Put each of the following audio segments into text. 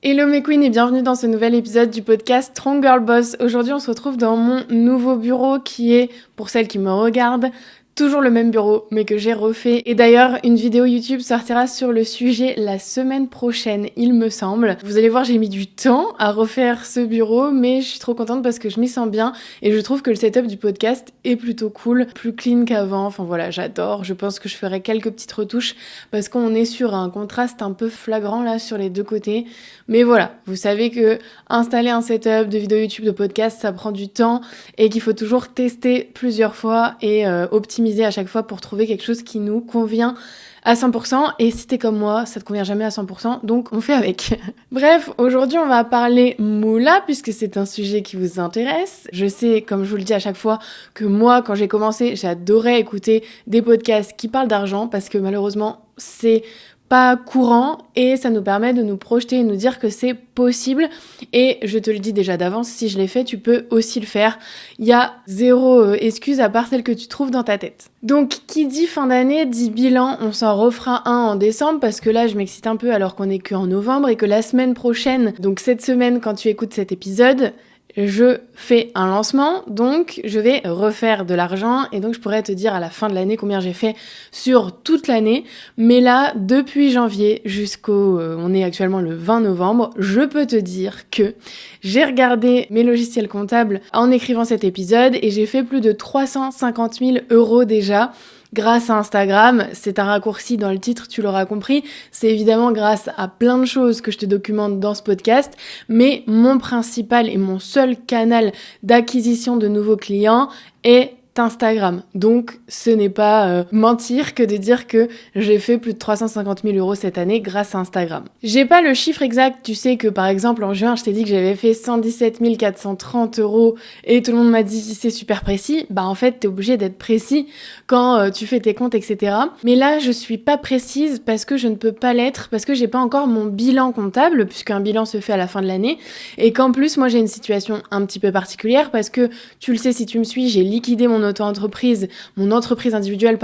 Hello mes queens et bienvenue dans ce nouvel épisode du podcast Strong Girl Boss. Aujourd'hui on se retrouve dans mon nouveau bureau qui est, pour celles qui me regardent, toujours le même bureau mais que j'ai refait. Et d'ailleurs une vidéo YouTube sortira sur le sujet la semaine prochaine il me semble. Vous allez voir j'ai mis du temps à refaire ce bureau mais je suis trop contente parce que je m'y sens bien et je trouve que le setup du podcast est plutôt cool, plus clean qu'avant. Enfin voilà, j'adore. Je pense que je ferai quelques petites retouches parce qu'on est sur un contraste un peu flagrant là sur les deux côtés. Mais voilà, vous savez que installer un setup de vidéo YouTube, de podcast, ça prend du temps et qu'il faut toujours tester plusieurs fois et optimiser à chaque fois pour trouver quelque chose qui nous convient à 100%. Et si t'es comme moi, ça te convient jamais à 100%, donc on fait avec. Bref, aujourd'hui on va parler moula puisque c'est un sujet qui vous intéresse. Je sais, comme je vous le dis à chaque fois, que moi quand j'ai commencé, j'adorais écouter des podcasts qui parlent d'argent parce que malheureusement c'est pas courant et ça nous permet de nous projeter et nous dire que c'est possible. Et je te le dis déjà d'avance, si je l'ai fait, tu peux aussi le faire. Il y a zéro excuse à part celle que tu trouves dans ta tête. Donc qui dit fin d'année dit bilan, on s'en refera un en décembre parce que là je m'excite un peu alors qu'on est qu'en novembre et que la semaine prochaine, donc cette semaine quand tu écoutes cet épisode, je fais un lancement, donc je vais refaire de l'argent et donc je pourrais te dire à la fin de l'année combien j'ai fait sur toute l'année. Mais là, depuis janvier on est actuellement le 20 novembre, je peux te dire que j'ai regardé mes logiciels comptables en écrivant cet épisode et j'ai fait plus de 350 000 € déjà. Grâce à Instagram, c'est un raccourci dans le titre, tu l'auras compris. C'est évidemment grâce à plein de choses que je te documente dans ce podcast, mais mon principal et mon seul canal d'acquisition de nouveaux clients est Instagram. Donc ce n'est pas mentir que de dire que j'ai fait plus de 350 000 € cette année grâce à Instagram. J'ai pas le chiffre exact, tu sais que par exemple en juin je t'ai dit que j'avais fait 117 430 € et tout le monde m'a dit c'est super précis. Bah en fait t'es obligé d'être précis quand tu fais tes comptes etc. Mais là je suis pas précise parce que je ne peux pas l'être, parce que j'ai pas encore mon bilan comptable puisqu'un bilan se fait à la fin de l'année et qu'en plus moi j'ai une situation un petit peu particulière parce que tu le sais si tu me suis, j'ai liquidé mon entreprise individuelle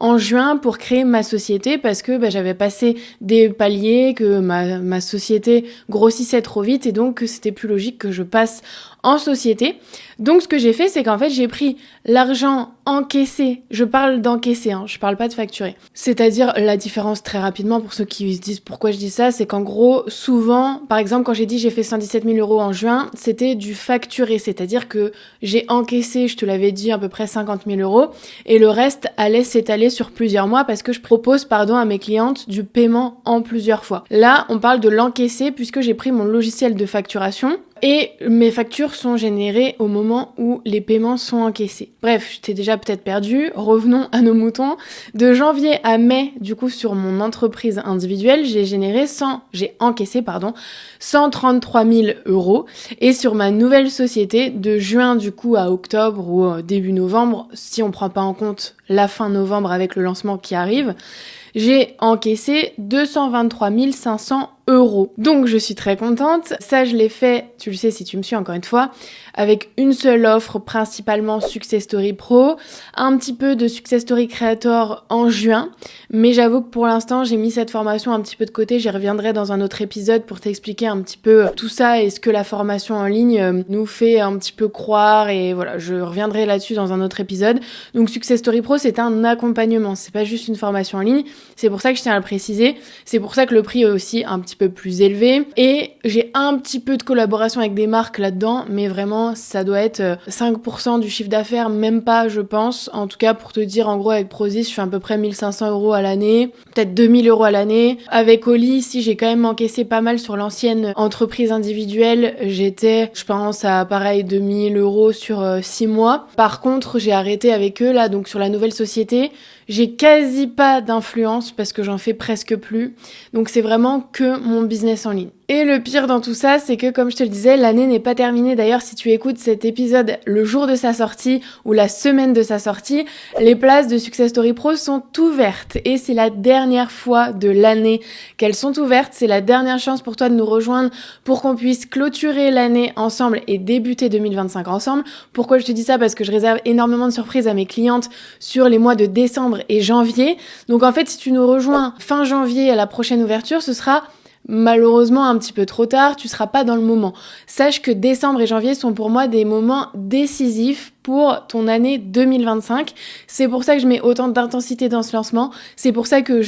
en juin pour créer ma société parce que j'avais passé des paliers, que ma société grossissait trop vite et donc que c'était plus logique que je passe en société. Donc ce que j'ai fait, c'est qu'en fait j'ai pris l'argent encaissé, je parle d'encaisser, je parle pas de facturer. C'est-à-dire la différence très rapidement pour ceux qui se disent pourquoi je dis ça, c'est qu'en gros souvent, par exemple quand j'ai dit j'ai fait 117 000 € en juin, c'était du facturé, c'est-à-dire que j'ai encaissé, je te l'avais dit, à peu près 50 000 € et le reste allait s'étaler sur plusieurs mois parce que je propose à mes clientes du paiement en plusieurs fois. Là on parle de l'encaisser puisque j'ai pris mon logiciel de facturation et mes factures sont générées au moment où les paiements sont encaissés. Bref, je t'ai déjà peut-être perdu. Revenons à nos moutons. De janvier à mai, du coup, sur mon entreprise individuelle, j'ai encaissé 133 000 €. Et sur ma nouvelle société, de juin, du coup, à octobre ou début novembre, si on prend pas en compte la fin novembre avec le lancement qui arrive, j'ai encaissé 223 500 €. Donc je suis très contente. Ça je l'ai fait, tu le sais si tu me suis encore une fois, avec une seule offre, principalement Success Story Pro, un petit peu de Success Story Creator en juin, mais j'avoue que pour l'instant j'ai mis cette formation un petit peu de côté, j'y reviendrai dans un autre épisode pour t'expliquer un petit peu tout ça et ce que la formation en ligne nous fait un petit peu croire et voilà, je reviendrai là-dessus dans un autre épisode. Donc Success Story Pro c'est un accompagnement, c'est pas juste une formation en ligne, c'est pour ça que je tiens à le préciser, c'est pour ça que le prix est aussi un petit peu plus élevé et j'ai un petit peu de collaboration avec des marques là-dedans, mais vraiment ça doit être 5% du chiffre d'affaires, même pas je pense. En tout cas pour te dire en gros avec Prozis je fais à peu près 1 500 € à l'année, peut-être 2 000 € à l'année. Avec Oli si j'ai quand même encaissé pas mal sur l'ancienne entreprise individuelle, j'étais je pense à pareil 2 000 € sur 6 mois. Par contre j'ai arrêté avec eux là, donc sur la nouvelle société j'ai quasi pas d'influence parce que j'en fais presque plus. Donc c'est vraiment que mon business en ligne. Et le pire dans tout ça, c'est que comme je te le disais, l'année n'est pas terminée. D'ailleurs, si tu écoutes cet épisode le jour de sa sortie ou la semaine de sa sortie, les places de Success Story Pro sont ouvertes. Et c'est la dernière fois de l'année qu'elles sont ouvertes. C'est la dernière chance pour toi de nous rejoindre pour qu'on puisse clôturer l'année ensemble et débuter 2025 ensemble. Pourquoi je te dis ça? Parce que je réserve énormément de surprises à mes clientes sur les mois de décembre et janvier. Donc en fait, si tu nous rejoins fin janvier à la prochaine ouverture, ce sera malheureusement un petit peu trop tard, tu seras pas dans le moment. Sache que décembre et janvier sont pour moi des moments décisifs pour ton année 2025. C'est pour ça que je mets autant d'intensité dans ce lancement. C'est pour ça que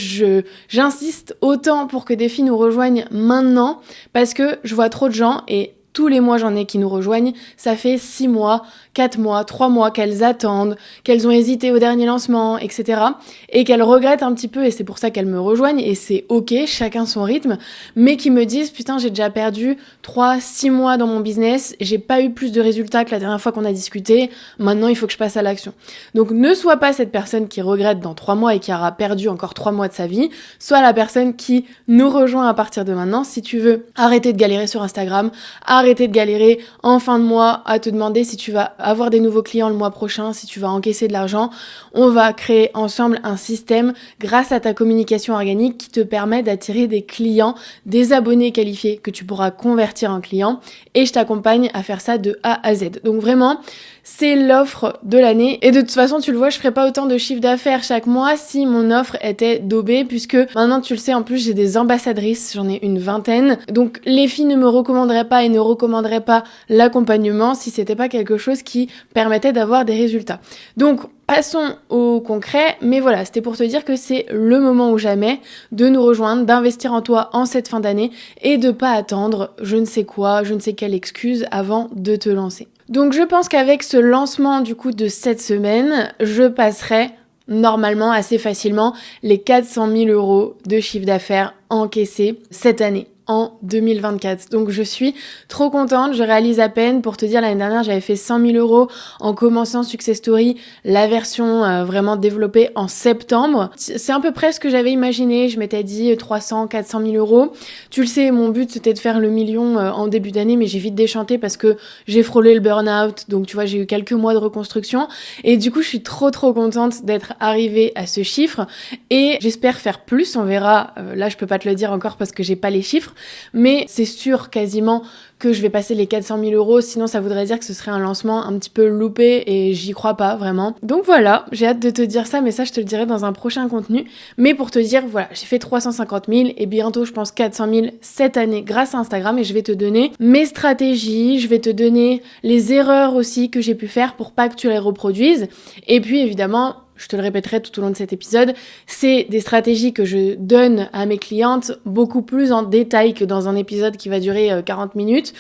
j'insiste autant pour que des filles nous rejoignent maintenant, parce que je vois trop de gens et tous les mois, j'en ai qui nous rejoignent. Ça fait 6 mois, 4 mois, 3 mois qu'elles attendent, qu'elles ont hésité au dernier lancement, etc. Et qu'elles regrettent un petit peu, et c'est pour ça qu'elles me rejoignent, et c'est ok, chacun son rythme, mais qui me disent, putain, j'ai déjà perdu 3, 6 mois dans mon business, j'ai pas eu plus de résultats que la dernière fois qu'on a discuté, maintenant il faut que je passe à l'action. Donc ne sois pas cette personne qui regrette dans 3 mois et qui aura perdu encore 3 mois de sa vie, sois la personne qui nous rejoint à partir de maintenant. Si tu veux arrêter de galérer sur Instagram, arrêter de galérer en fin de mois à te demander si tu vas avoir des nouveaux clients le mois prochain, si tu vas encaisser de l'argent, on va créer ensemble un système grâce à ta communication organique qui te permet d'attirer des clients, des abonnés qualifiés que tu pourras convertir en clients, et je t'accompagne à faire ça de A à Z. Donc vraiment, c'est l'offre de l'année, et de toute façon tu le vois, je ferais pas autant de chiffre d'affaires chaque mois si mon offre était daubée, puisque maintenant tu le sais, en plus j'ai des ambassadrices, j'en ai une 20aine, donc les filles ne me recommanderaient pas et ne recommanderaient pas l'accompagnement si c'était pas quelque chose qui permettait d'avoir des résultats. Donc passons au concret, mais voilà, c'était pour te dire que c'est le moment ou jamais de nous rejoindre, d'investir en toi en cette fin d'année et de pas attendre je ne sais quoi, je ne sais quelle excuse avant de te lancer. Donc je pense qu'avec ce lancement du coup de cette semaine, je passerai normalement assez facilement les 400 000 € de chiffre d'affaires encaissés cette année, en 2024. Donc je suis trop contente, je réalise à peine. Pour te dire, l'année dernière, j'avais fait 100 000 € en commençant Success Story, la version vraiment développée en septembre. C'est à peu près ce que j'avais imaginé. Je m'étais dit 300, 400 000 €. Tu le sais, mon but c'était de faire le million en début d'année, mais j'ai vite déchanté parce que j'ai frôlé le burn-out. Donc tu vois, j'ai eu quelques mois de reconstruction. Et du coup, je suis trop contente d'être arrivée à ce chiffre. Et j'espère faire plus, on verra. Là, je peux pas te le dire encore parce que j'ai pas les chiffres. Mais c'est sûr quasiment que je vais passer les 400 000 €, sinon ça voudrait dire que ce serait un lancement un petit peu loupé et j'y crois pas vraiment. Donc voilà, j'ai hâte de te dire ça, mais ça je te le dirai dans un prochain contenu. Mais pour te dire, voilà, j'ai fait 350 000 et bientôt je pense 400 000 cette année grâce à Instagram, et je vais te donner mes stratégies, je vais te donner les erreurs aussi que j'ai pu faire pour pas que tu les reproduises. Et puis évidemment, je te le répéterai tout au long de cet épisode, c'est des stratégies que je donne à mes clientes beaucoup plus en détail que dans un épisode qui va durer 40 minutes.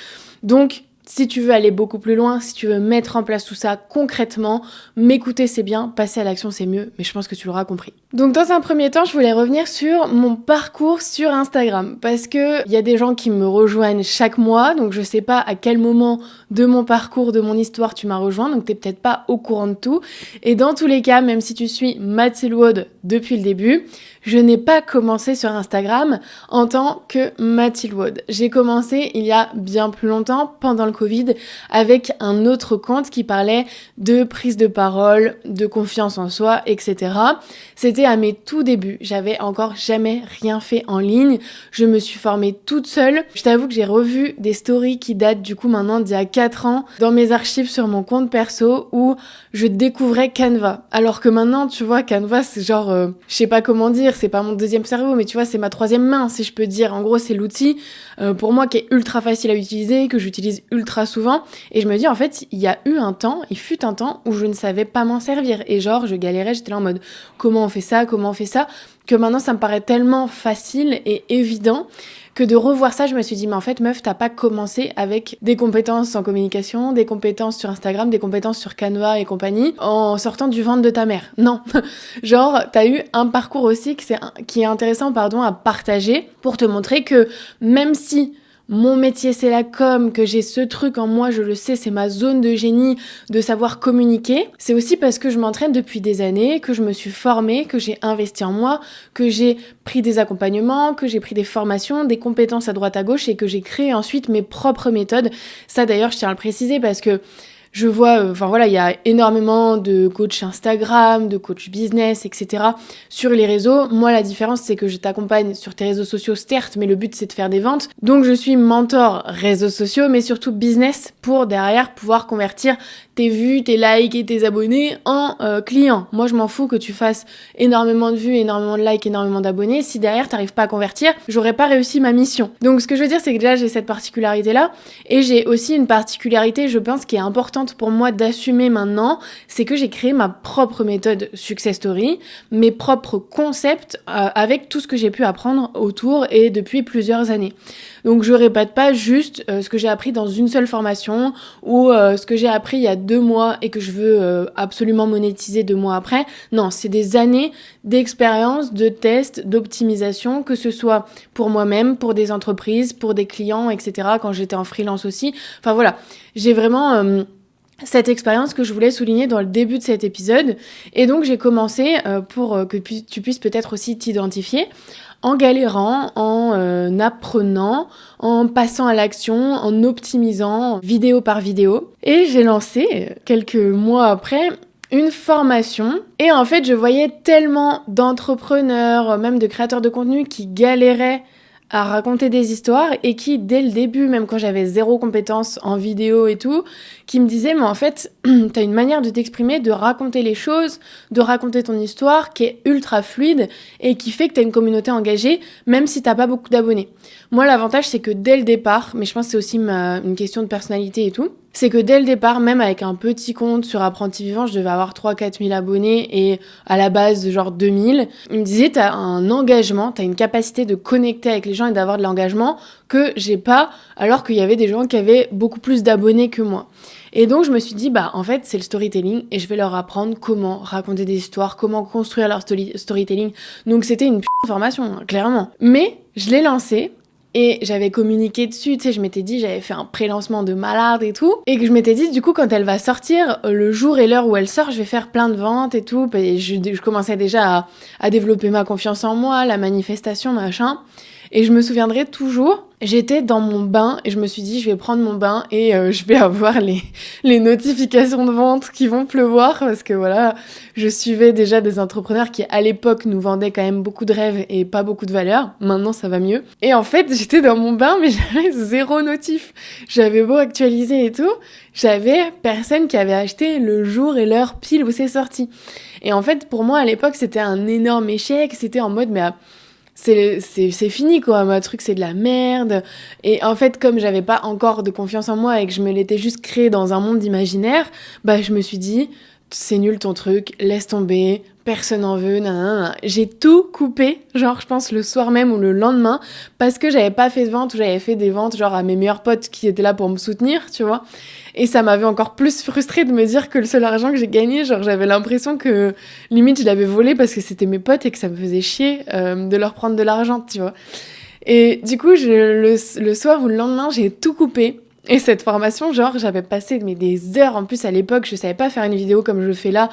Donc, si tu veux aller beaucoup plus loin, si tu veux mettre en place tout ça concrètement, m'écouter c'est bien, passer à l'action c'est mieux, mais je pense que tu l'auras compris. Donc dans un premier temps, je voulais revenir sur mon parcours sur Instagram, parce que il y a des gens qui me rejoignent chaque mois, donc je sais pas à quel moment de mon parcours, de mon histoire tu m'as rejoint, donc t'es peut-être pas au courant de tout. Et dans tous les cas, même si tu suis Mathilde Wood depuis le début, je n'ai pas commencé sur Instagram en tant que Mathilde Wood. J'ai commencé il y a bien plus longtemps, pendant le Covid, avec un autre compte qui parlait de prise de parole, de confiance en soi, etc. C'était à mes tout débuts. J'avais encore jamais rien fait en ligne. Je me suis formée toute seule. Je t'avoue que j'ai revu des stories qui datent du coup maintenant d'il y a 4 ans dans mes archives sur mon compte perso où je découvrais Canva. Alors que maintenant, tu vois, Canva, c'est genre, je sais pas comment dire, c'est pas mon deuxième cerveau, mais tu vois, c'est ma troisième main, si je peux dire. En gros, c'est l'outil, pour moi, qui est ultra facile à utiliser, que j'utilise ultra souvent. Et je me dis, en fait, il fut un temps où je ne savais pas m'en servir. Et genre, je galérais, j'étais là en mode, comment on fait ça, que maintenant, ça me paraît tellement facile et évident que de revoir ça, je me suis dit, mais en fait, meuf, t'as pas commencé avec des compétences en communication, des compétences sur Instagram, des compétences sur Canva et compagnie, en sortant du ventre de ta mère. Non. Genre, t'as eu un parcours aussi qui est intéressant, à partager pour te montrer que même si mon métier c'est la com, que j'ai ce truc en moi, je le sais, c'est ma zone de génie de savoir communiquer. C'est aussi parce que je m'entraîne depuis des années, que je me suis formée, que j'ai investi en moi, que j'ai pris des accompagnements, que j'ai pris des formations, des compétences à droite à gauche et que j'ai créé ensuite mes propres méthodes. Ça d'ailleurs, je tiens à le préciser parce que je vois, il y a énormément de coachs Instagram, de coachs business, etc. sur les réseaux. Moi, la différence, c'est que je t'accompagne sur tes réseaux sociaux, certes, mais le but, c'est de faire des ventes. Donc, je suis mentor réseaux sociaux, mais surtout business pour derrière pouvoir convertir tes vues, tes likes et tes abonnés en clients. Moi, je m'en fous que tu fasses énormément de vues, énormément de likes, énormément d'abonnés. Si derrière, t'arrives pas à convertir, j'aurais pas réussi ma mission. Donc, ce que je veux dire, c'est que déjà, j'ai cette particularité-là. Et j'ai aussi une particularité, je pense, qui est importante pour moi d'assumer maintenant, c'est que j'ai créé ma propre méthode Success Story, mes propres concepts avec tout ce que j'ai pu apprendre autour et depuis plusieurs années. Donc je répète pas juste ce que j'ai appris dans une seule formation ou ce que j'ai appris il y a 2 mois et que je veux absolument monétiser 2 mois après. Non, c'est des années d'expérience, de tests, d'optimisation, que ce soit pour moi-même, pour des entreprises, pour des clients, etc. Quand j'étais en freelance aussi. Enfin voilà, j'ai vraiment cette expérience que je voulais souligner dans le début de cet épisode. Et donc j'ai commencé pour que tu puisses peut-être aussi t'identifier en galérant, en apprenant, en passant à l'action, en optimisant vidéo par vidéo. Et j'ai lancé, quelques mois après, une formation. Et en fait, je voyais tellement d'entrepreneurs, même de créateurs de contenu qui galéraient à raconter des histoires et qui, dès le début, même quand j'avais 0 compétence en vidéo et tout, qui me disaient, mais en fait, t'as une manière de t'exprimer, de raconter les choses, de raconter ton histoire qui est ultra fluide et qui fait que t'as une communauté engagée, même si t'as pas beaucoup d'abonnés. Moi, l'avantage, c'est que dès le départ, mais je pense que c'est aussi une question de personnalité et tout, c'est que dès le départ, même avec un petit compte sur Apprentis Vivant, je devais avoir 3-4 000 abonnés et à la base, genre 2000. Il me disait, t'as un engagement, t'as une capacité de connecter avec les gens et d'avoir de l'engagement que j'ai pas, alors qu'il y avait des gens qui avaient beaucoup plus d'abonnés que moi. Et donc, je me suis dit, en fait, c'est le storytelling et je vais leur apprendre comment raconter des histoires, comment construire leur storytelling. Donc, c'était une formation, hein, clairement. Mais, je l'ai lancé. Et j'avais communiqué dessus, tu sais, je m'étais dit, j'avais fait un pré-lancement de malade et tout. Et que je m'étais dit, du coup, quand elle va sortir, le jour et l'heure où elle sort, je vais faire plein de ventes et tout. Et je commençais déjà à développer ma confiance en moi, la manifestation, machin. Et je me souviendrai toujours, j'étais dans mon bain et je me suis dit, je vais prendre mon bain et je vais avoir les notifications de vente qui vont pleuvoir parce que voilà, je suivais déjà des entrepreneurs qui à l'époque nous vendaient quand même beaucoup de rêves et pas beaucoup de valeur. Maintenant, ça va mieux. Et en fait, j'étais dans mon bain mais j'avais 0 notif. J'avais beau actualiser et tout, j'avais personne qui avait acheté le jour et l'heure pile où c'est sorti. Et en fait, pour moi à l'époque, c'était un énorme échec. C'était en mode, mais c'est fini quoi, ma truc c'est de la merde. Et en fait, comme j'avais pas encore de confiance en moi et que je me l'étais juste créé dans un monde imaginaire, je me suis dit, c'est nul ton truc, laisse tomber, personne en veut, nanana. J'ai tout coupé, genre je pense le soir même ou le lendemain, parce que j'avais pas fait de vente ou j'avais fait des ventes genre à mes meilleurs potes qui étaient là pour me soutenir, tu vois. Et ça m'avait encore plus frustrée de me dire que le seul argent que j'ai gagné, genre j'avais l'impression que limite je l'avais volé parce que c'était mes potes et que ça me faisait chier de leur prendre de l'argent, tu vois. Et du coup, le soir ou le lendemain, j'ai tout coupé. Et cette formation, genre, j'avais passé des heures. En plus, à l'époque, je savais pas faire une vidéo comme je le fais là,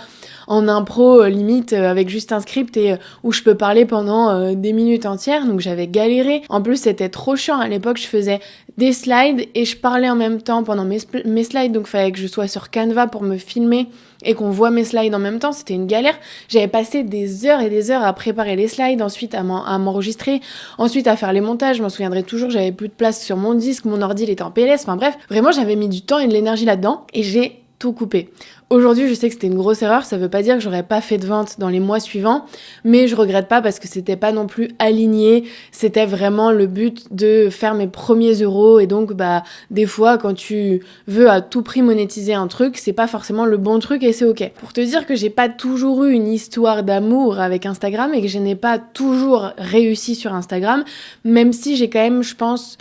en impro, limite, avec juste un script et où je peux parler pendant des minutes entières. Donc, j'avais galéré. En plus, c'était trop chiant. À l'époque, je faisais des slides et je parlais en même temps pendant mes slides. Donc, il fallait que je sois sur Canva pour me filmer et qu'on voit mes slides en même temps. C'était une galère. J'avais passé des heures et des heures à préparer les slides, ensuite à m'enregistrer, ensuite à faire les montages. Je m'en souviendrai toujours, j'avais plus de place sur mon disque, mon ordi il était en PLS. Enfin bref, vraiment j'avais mis du temps et de l'énergie là-dedans et j'ai tout coupé. Aujourd'hui, je sais que c'était une grosse erreur, ça veut pas dire que j'aurais pas fait de vente dans les mois suivants, mais je regrette pas parce que c'était pas non plus aligné, c'était vraiment le but de faire mes premiers euros et donc des fois quand tu veux à tout prix monétiser un truc, c'est pas forcément le bon truc et c'est ok. Pour te dire que j'ai pas toujours eu une histoire d'amour avec Instagram et que je n'ai pas toujours réussi sur Instagram, même si j'ai quand même, je pense,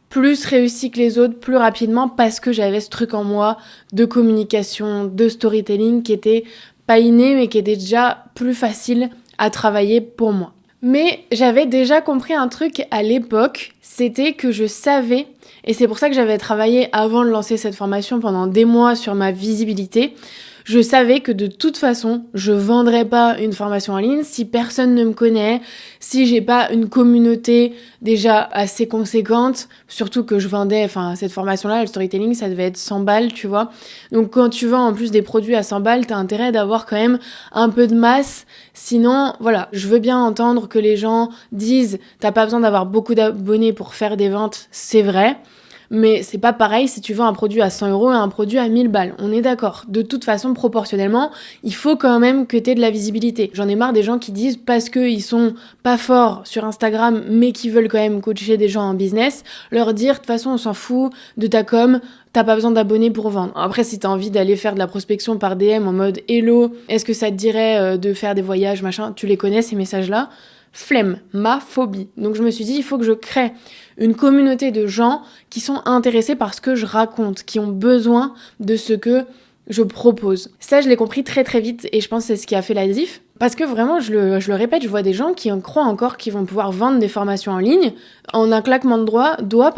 plus réussi que les autres, plus rapidement, parce que j'avais ce truc en moi de communication, de storytelling qui était pas inné, mais qui était déjà plus facile à travailler pour moi. Mais j'avais déjà compris un truc à l'époque, c'était que je savais, et c'est pour ça que j'avais travaillé avant de lancer cette formation pendant des mois sur ma visibilité, je savais que de toute façon, je vendrais pas une formation en ligne si personne ne me connaît, si j'ai pas une communauté déjà assez conséquente, surtout que je vendais, cette formation-là, le storytelling, ça devait être 100 balles, tu vois. Donc quand tu vends en plus des produits à 100 balles, t'as intérêt d'avoir quand même un peu de masse. Sinon, voilà, je veux bien entendre que les gens disent, t'as pas besoin d'avoir beaucoup d'abonnés pour faire des ventes, c'est vrai. Mais c'est pas pareil si tu vends un produit à 100 € et un produit à 1000 balles. On est d'accord. De toute façon, proportionnellement, il faut quand même que t'aies de la visibilité. J'en ai marre des gens qui disent parce qu'ils sont pas forts sur Instagram, mais qui veulent quand même coacher des gens en business, leur dire de toute façon, on s'en fout de ta com, t'as pas besoin d'abonnés pour vendre. Après, si t'as envie d'aller faire de la prospection par DM en mode hello, est-ce que ça te dirait de faire des voyages, machin, tu les connais ces messages-là? Flemme, ma phobie. Donc je me suis dit, il faut que je crée une communauté de gens qui sont intéressés par ce que je raconte, qui ont besoin de ce que je propose. Ça, je l'ai compris très très vite et je pense que c'est ce qui a fait la diff. Parce que vraiment, je le répète, je vois des gens qui en croient encore qu'ils vont pouvoir vendre des formations en ligne en un claquement de doigts,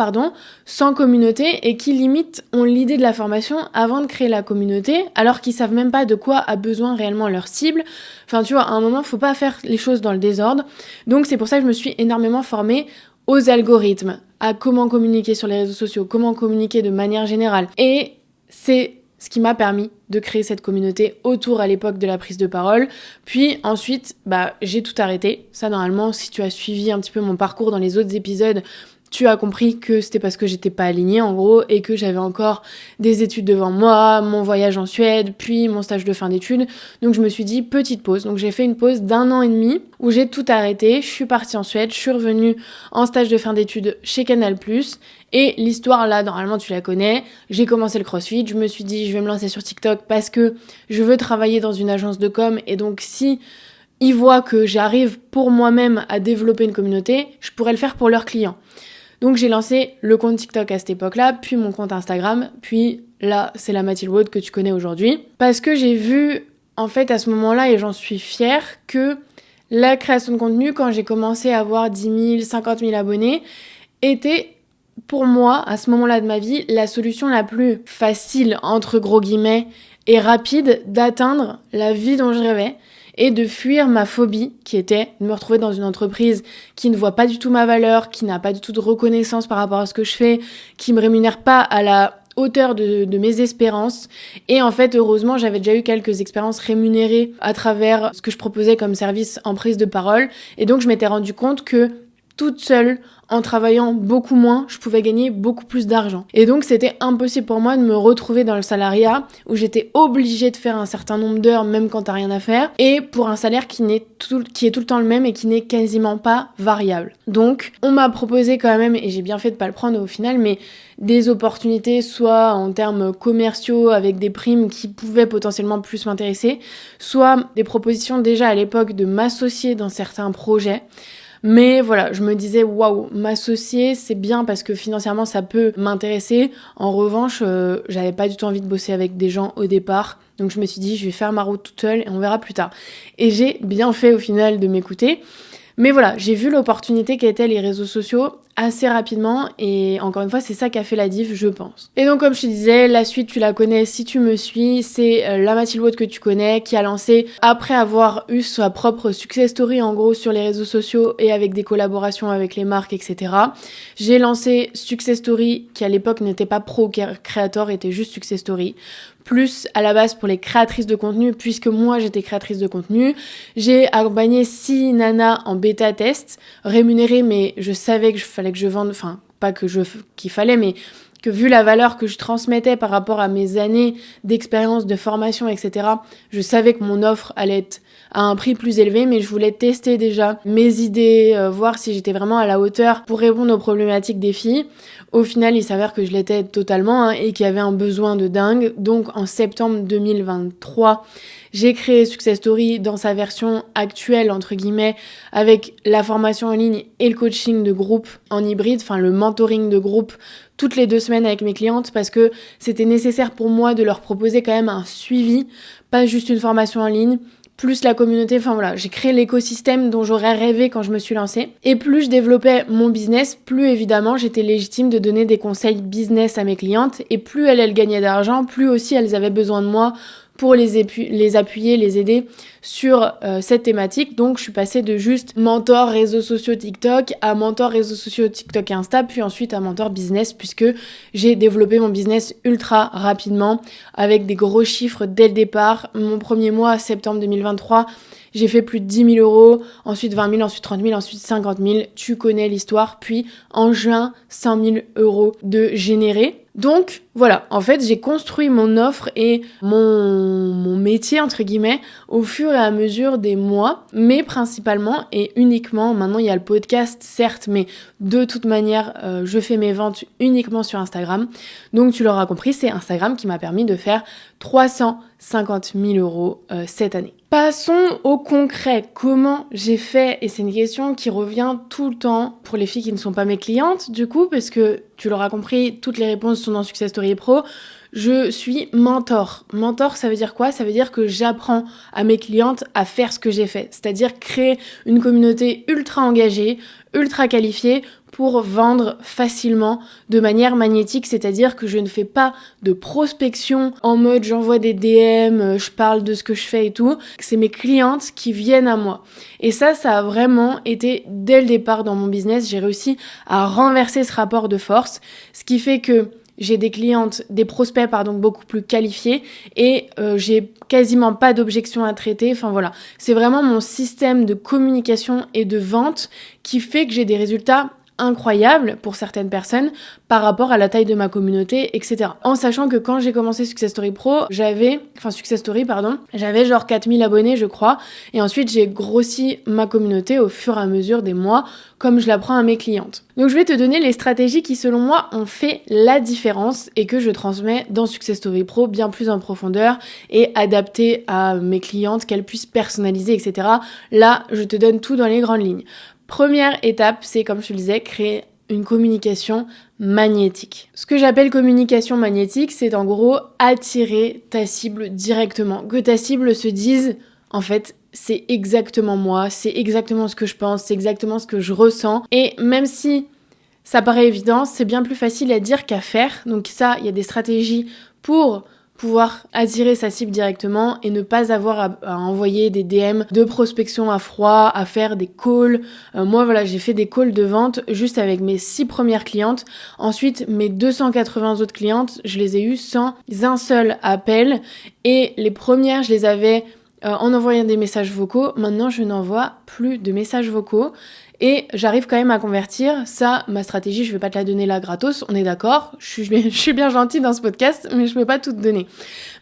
sans communauté et qui limite ont l'idée de la formation avant de créer la communauté alors qu'ils savent même pas de quoi a besoin réellement leur cible. Enfin, tu vois, à un moment, faut pas faire les choses dans le désordre. Donc, c'est pour ça que je me suis énormément formée aux algorithmes, à comment communiquer sur les réseaux sociaux, comment communiquer de manière générale. Et c'est ce qui m'a permis de créer cette communauté autour à l'époque de la prise de parole. Puis ensuite, j'ai tout arrêté. Ça, normalement, si tu as suivi un petit peu mon parcours dans les autres épisodes, tu as compris que c'était parce que j'étais pas alignée, en gros, et que j'avais encore des études devant moi, mon voyage en Suède, puis mon stage de fin d'études. Donc je me suis dit, petite pause. Donc j'ai fait une pause d'1 an et demi où j'ai tout arrêté. Je suis partie en Suède, je suis revenue en stage de fin d'études chez Canal+. Et l'histoire là, normalement tu la connais. J'ai commencé le CrossFit, je me suis dit, je vais me lancer sur TikTok parce que je veux travailler dans une agence de com. Et donc si ils voient que j'arrive pour moi-même à développer une communauté, je pourrais le faire pour leurs clients. Donc j'ai lancé le compte TikTok à cette époque-là, puis mon compte Instagram, puis là c'est la Mathilde Wood que tu connais aujourd'hui. Parce que j'ai vu, en fait à ce moment-là, et j'en suis fière, que la création de contenu, quand j'ai commencé à avoir 10 000, 50 000 abonnés, était pour moi, à ce moment-là de ma vie, la solution la plus facile, entre gros guillemets, et rapide d'atteindre la vie dont je rêvais. Et de fuir ma phobie qui était de me retrouver dans une entreprise qui ne voit pas du tout ma valeur, qui n'a pas du tout de reconnaissance par rapport à ce que je fais, qui me rémunère pas à la hauteur de mes espérances. Et en fait, heureusement, j'avais déjà eu quelques expériences rémunérées à travers ce que je proposais comme service en prise de parole. Et donc, je m'étais rendu compte que toute seule, en travaillant beaucoup moins, je pouvais gagner beaucoup plus d'argent. Et donc, c'était impossible pour moi de me retrouver dans le salariat où j'étais obligée de faire un certain nombre d'heures, même quand t'as rien à faire, et pour un salaire qui est tout le temps le même et qui n'est quasiment pas variable. Donc, on m'a proposé quand même, et j'ai bien fait de pas le prendre au final, mais des opportunités, soit en termes commerciaux avec des primes qui pouvaient potentiellement plus m'intéresser, soit des propositions déjà à l'époque de m'associer dans certains projets. Mais voilà, je me disais, waouh, m'associer, c'est bien parce que financièrement, ça peut m'intéresser. En revanche, j'avais pas du tout envie de bosser avec des gens au départ. Donc je me suis dit, je vais faire ma route toute seule et on verra plus tard. Et j'ai bien fait au final de m'écouter. Mais voilà, j'ai vu l'opportunité qu'étaient les réseaux sociaux assez rapidement et encore une fois, c'est ça qui a fait la diff, je pense. Et donc, comme je te disais, la suite, tu la connais si tu me suis, c'est la Mathilde Wood que tu connais qui a lancé, après avoir eu sa propre success story en gros sur les réseaux sociaux et avec des collaborations avec les marques, etc. J'ai lancé Success Story qui à l'époque n'était pas pro creator, était juste Success Story. Plus à la base pour les créatrices de contenu, puisque moi j'étais créatrice de contenu. J'ai accompagné 6 nanas en bêta test, rémunérées, mais je savais qu'il fallait que je vende, enfin pas qu'il fallait, mais que vu la valeur que je transmettais par rapport à mes années d'expérience, de formation, etc., je savais que mon offre allait être à un prix plus élevé, mais je voulais tester déjà mes idées, voir si j'étais vraiment à la hauteur pour répondre aux problématiques des filles. Au final, il s'avère que je l'étais totalement et qu'il y avait un besoin de dingue. Donc en septembre 2023, j'ai créé Success Story dans sa version actuelle, entre guillemets, avec la formation en ligne et le coaching de groupe en hybride, enfin le mentoring de groupe toutes les 2 semaines avec mes clientes parce que c'était nécessaire pour moi de leur proposer quand même un suivi, pas juste une formation en ligne, plus la communauté, enfin voilà, j'ai créé l'écosystème dont j'aurais rêvé quand je me suis lancée. Et plus je développais mon business, plus évidemment j'étais légitime de donner des conseils business à mes clientes et plus elles gagnaient d'argent, plus aussi elles avaient besoin de moi pour les appuyer, les aider sur cette thématique. Donc je suis passée de juste mentor réseaux sociaux TikTok à mentor réseaux sociaux TikTok et Insta, puis ensuite à mentor business puisque j'ai développé mon business ultra rapidement avec des gros chiffres dès le départ. Mon premier mois, septembre 2023, j'ai fait plus de 10 000 euros, ensuite 20 000, ensuite 30 000, ensuite 50 000, tu connais l'histoire, puis en juin, 100 000 euros de générés. Donc voilà, en fait j'ai construit mon offre et mon métier entre guillemets au fur et à mesure des mois, mais principalement et uniquement, maintenant il y a le podcast certes, mais de toute manière je fais mes ventes uniquement sur Instagram. Donc tu l'auras compris, c'est Instagram qui m'a permis de faire 350 000 euros cette année. Passons au concret. Comment j'ai fait? Et c'est une question qui revient tout le temps pour les filles qui ne sont pas mes clientes, du coup, parce que tu l'auras compris, toutes les réponses sont dans Success Story Pro. Je suis mentor. Mentor, ça veut dire quoi? Ça veut dire que j'apprends à mes clientes à faire ce que j'ai fait. C'est-à-dire créer une communauté ultra engagée, ultra qualifiée pour vendre facilement de manière magnétique. C'est-à-dire que je ne fais pas de prospection en mode j'envoie des DM, je parle de ce que je fais et tout. C'est mes clientes qui viennent à moi. Et ça a vraiment été dès le départ dans mon business. J'ai réussi à renverser ce rapport de force. Ce qui fait que j'ai des prospects beaucoup plus qualifiés et j'ai quasiment pas d'objections à traiter. Enfin voilà, c'est vraiment mon système de communication et de vente qui fait que j'ai des résultats incroyables pour certaines personnes par rapport à la taille de ma communauté, etc. En sachant que quand j'ai commencé Success Story j'avais genre 4000 abonnés, je crois. Et ensuite, j'ai grossi ma communauté au fur et à mesure des mois, comme je l'apprends à mes clientes. Donc, je vais te donner les stratégies qui, selon moi, ont fait la différence et que je transmets dans Success Story Pro bien plus en profondeur et adaptées à mes clientes, qu'elles puissent personnaliser, etc. Là, je te donne tout dans les grandes lignes. Première étape, c'est comme je te le disais, créer une communication magnétique. Ce que j'appelle communication magnétique, c'est en gros attirer ta cible directement. Que ta cible se dise, en fait, c'est exactement moi, c'est exactement ce que je pense, c'est exactement ce que je ressens. Et même si ça paraît évident, c'est bien plus facile à dire qu'à faire. Donc ça, il y a des stratégies pour pouvoir attirer sa cible directement et ne pas avoir à envoyer des DM de prospection à froid, à faire des calls. Moi, voilà, j'ai fait des calls de vente juste avec mes 6 premières clientes. Ensuite, mes 280 autres clientes, je les ai eues sans un seul appel. Et les premières, je les avais en envoyant des messages vocaux. Maintenant, je n'envoie plus de messages vocaux. Et j'arrive quand même à convertir. Ça, ma stratégie, je vais pas te la donner là gratos, on est d'accord. Je suis bien gentille dans ce podcast, mais je peux pas tout te donner.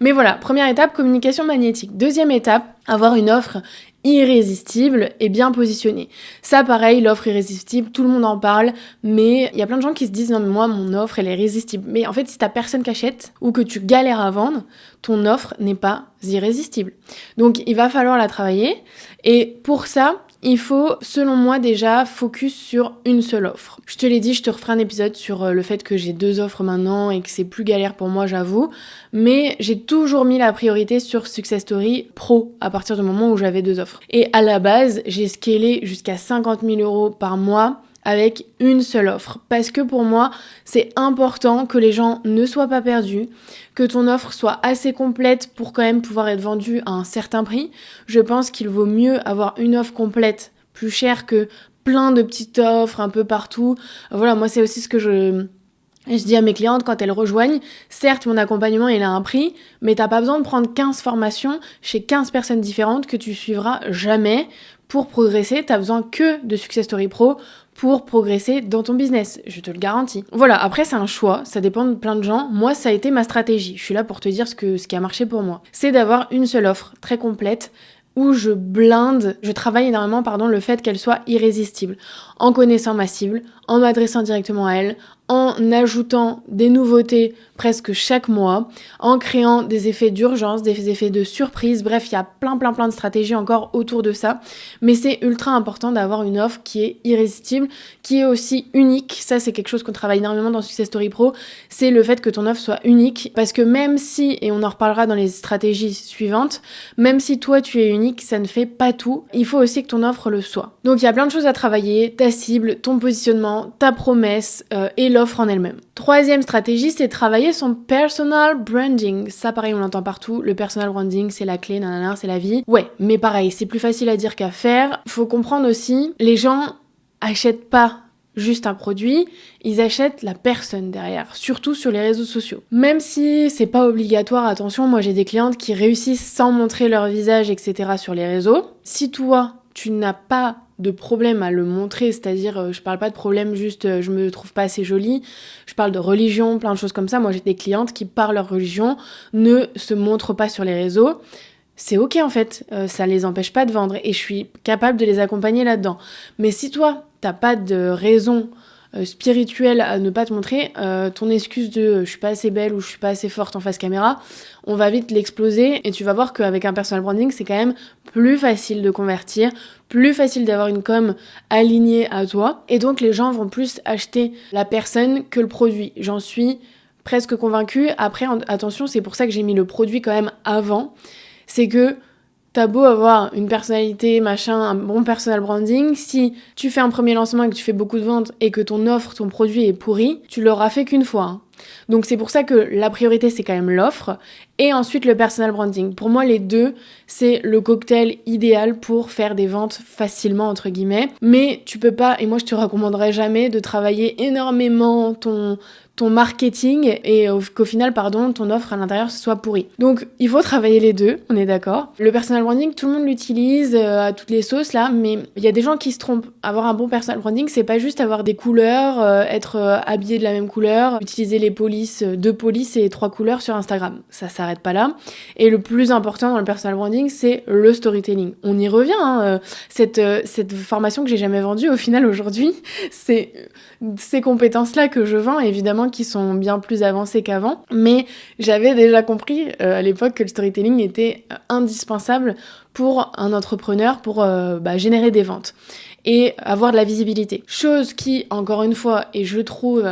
Mais voilà, première étape, communication magnétique. Deuxième étape, avoir une offre irrésistible et bien positionnée. Ça, pareil, l'offre irrésistible, tout le monde en parle, mais il y a plein de gens qui se disent « Non, mais moi, mon offre, elle est irrésistible. » Mais en fait, si t'as personne qui achète ou que tu galères à vendre, ton offre n'est pas irrésistible. Donc, il va falloir la travailler. Et pour ça, il faut, selon moi, déjà focus sur une seule offre. Je te l'ai dit, je te referai un épisode sur le fait que j'ai 2 offres maintenant et que c'est plus galère pour moi, j'avoue. Mais j'ai toujours mis la priorité sur Success Story Pro à partir du moment où j'avais 2 offres. Et à la base, j'ai scalé jusqu'à 50 000 euros par mois avec une seule offre. Parce que pour moi, c'est important que les gens ne soient pas perdus, que ton offre soit assez complète pour quand même pouvoir être vendue à un certain prix. Je pense qu'il vaut mieux avoir une offre complète plus chère que plein de petites offres un peu partout. Voilà, moi c'est aussi ce que je dis à mes clientes quand elles rejoignent, certes mon accompagnement il a un prix, mais t'as pas besoin de prendre 15 formations chez 15 personnes différentes que tu suivras jamais pour progresser. T'as besoin que de Success Story Pro pour progresser dans ton business, je te le garantis. Voilà, après c'est un choix, ça dépend de plein de gens. Moi, ça a été ma stratégie. Je suis là pour te dire ce qui a marché pour moi. C'est d'avoir une seule offre très complète où je travaille énormément, le fait qu'elle soit irrésistible. En connaissant ma cible, en m'adressant directement à elle, en ajoutant des nouveautés presque chaque mois, en créant des effets d'urgence, des effets de surprise. Bref, il y a plein de stratégies encore autour de ça. Mais c'est ultra important d'avoir une offre qui est irrésistible, qui est aussi unique. Ça, c'est quelque chose qu'on travaille énormément dans Success Story Pro. C'est le fait que ton offre soit unique. Parce que même si, et on en reparlera dans les stratégies suivantes, même si toi tu es unique, ça ne fait pas tout. Il faut aussi que ton offre le soit. Donc il y a plein de choses à travailler. Ta cible, ton positionnement, ta promesse et l'offre en elle-même. Troisième stratégie, c'est travailler son personal branding. Ça, pareil, on l'entend partout. Le personal branding, c'est la clé, nanana, c'est la vie. Ouais, mais pareil, c'est plus facile à dire qu'à faire. Faut comprendre aussi, les gens achètent pas juste un produit, ils achètent la personne derrière, surtout sur les réseaux sociaux. Même si c'est pas obligatoire, attention, moi j'ai des clientes qui réussissent sans montrer leur visage, etc. sur les réseaux. Si toi, tu n'as pas de problème à le montrer, c'est-à-dire je parle pas de problème juste je me trouve pas assez jolie, je parle de religion, plein de choses comme ça. Moi j'ai des clientes qui par leur religion ne se montrent pas sur les réseaux. C'est ok en fait, ça les empêche pas de vendre et je suis capable de les accompagner là-dedans. Mais si toi, t'as pas de raison spirituelle à ne pas te montrer, ton excuse de je suis pas assez belle ou je suis pas assez forte en face caméra, on va vite l'exploser et tu vas voir qu'avec un personal branding, c'est quand même plus facile de convertir, plus facile d'avoir une com alignée à toi et donc les gens vont plus acheter la personne que le produit. J'en suis presque convaincue. Après, attention, c'est pour ça que j'ai mis le produit quand même avant. C'est que t'as beau avoir une personnalité, machin, un bon personal branding, si tu fais un premier lancement et que tu fais beaucoup de ventes et que ton offre, ton produit est pourri, tu l'auras fait qu'une fois. Hein. Donc c'est pour ça que la priorité c'est quand même l'offre et ensuite le personal branding. Pour moi les deux c'est le cocktail idéal pour faire des ventes facilement entre guillemets. Mais tu peux pas, et moi je te recommanderais jamais de travailler énormément ton marketing et qu'au final, ton offre à l'intérieur soit pourrie. Donc, il faut travailler les deux, on est d'accord. Le personal branding, tout le monde l'utilise à toutes les sauces là, mais il y a des gens qui se trompent. Avoir un bon personal branding, c'est pas juste avoir des couleurs, être habillé de la même couleur, utiliser les polices, 2 polices et 3 couleurs sur Instagram. Ça s'arrête pas là. Et le plus important dans le personal branding, c'est le storytelling. On y revient, hein, cette formation que j'ai jamais vendue, au final, aujourd'hui, c'est ces compétences-là que je vends, évidemment, qui sont bien plus avancées qu'avant. Mais j'avais déjà compris à l'époque que le storytelling était indispensable pour un entrepreneur pour générer des ventes et avoir de la visibilité. Chose qui, encore une fois, et je trouve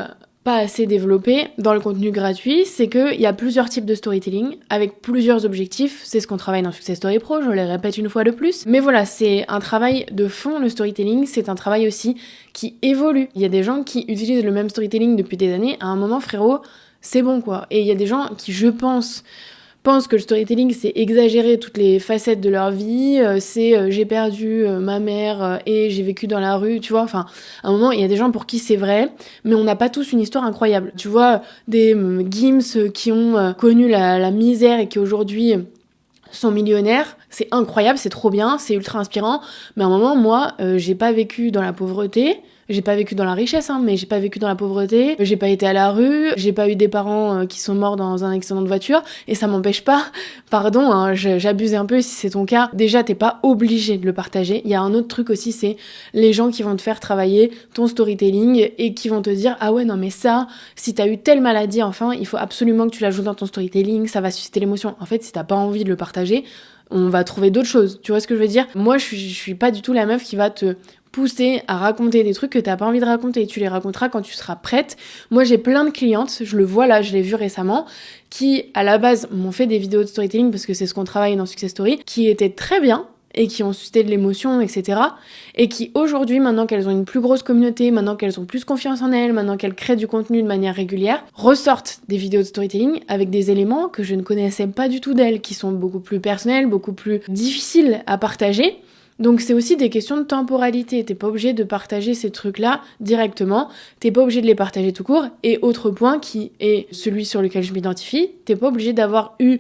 pas assez développée dans le contenu gratuit, c'est qu'il y a plusieurs types de storytelling avec plusieurs objectifs. C'est ce qu'on travaille dans Success Story Pro, je le répète une fois de plus. Mais voilà, c'est un travail de fond, le storytelling, c'est un travail aussi qui évolue. Il y a des gens qui utilisent le même storytelling depuis des années. À un moment, frérot, c'est bon quoi. Et il y a des gens qui, je pense que le storytelling c'est exagérer toutes les facettes de leur vie, c'est j'ai perdu ma mère et j'ai vécu dans la rue, tu vois, enfin à un moment il y a des gens pour qui c'est vrai, mais on n'a pas tous une histoire incroyable, tu vois, des Gims qui ont connu la misère et qui aujourd'hui sont millionnaires, c'est incroyable, c'est trop bien, c'est ultra inspirant, mais à un moment moi j'ai pas vécu dans la pauvreté. J'ai pas vécu dans la richesse, hein, mais j'ai pas vécu dans la pauvreté, j'ai pas été à la rue, j'ai pas eu des parents qui sont morts dans un accident de voiture, et ça m'empêche pas, pardon, hein, j'abuse un peu si c'est ton cas, déjà t'es pas obligé de le partager. Il y a un autre truc aussi, c'est les gens qui vont te faire travailler ton storytelling et qui vont te dire ah ouais non mais ça, si t'as eu telle maladie enfin, il faut absolument que tu l'ajoutes dans ton storytelling, ça va susciter l'émotion. En fait, si t'as pas envie de le partager, on va trouver d'autres choses, tu vois ce que je veux dire? Moi je suis pas du tout la meuf qui va te pousser à raconter des trucs que t'as pas envie de raconter. Tu les raconteras quand tu seras prête. Moi, j'ai plein de clientes, je le vois là, je l'ai vu récemment, qui, à la base, m'ont fait des vidéos de storytelling parce que c'est ce qu'on travaille dans Success Story, qui étaient très bien et qui ont suscité de l'émotion, etc. Et qui, aujourd'hui, maintenant qu'elles ont une plus grosse communauté, maintenant qu'elles ont plus confiance en elles, maintenant qu'elles créent du contenu de manière régulière, ressortent des vidéos de storytelling avec des éléments que je ne connaissais pas du tout d'elles, qui sont beaucoup plus personnels, beaucoup plus difficiles à partager. Donc c'est aussi des questions de temporalité, t'es pas obligé de partager ces trucs-là directement, t'es pas obligé de les partager tout court, et autre point qui est celui sur lequel je m'identifie, t'es pas obligé d'avoir eu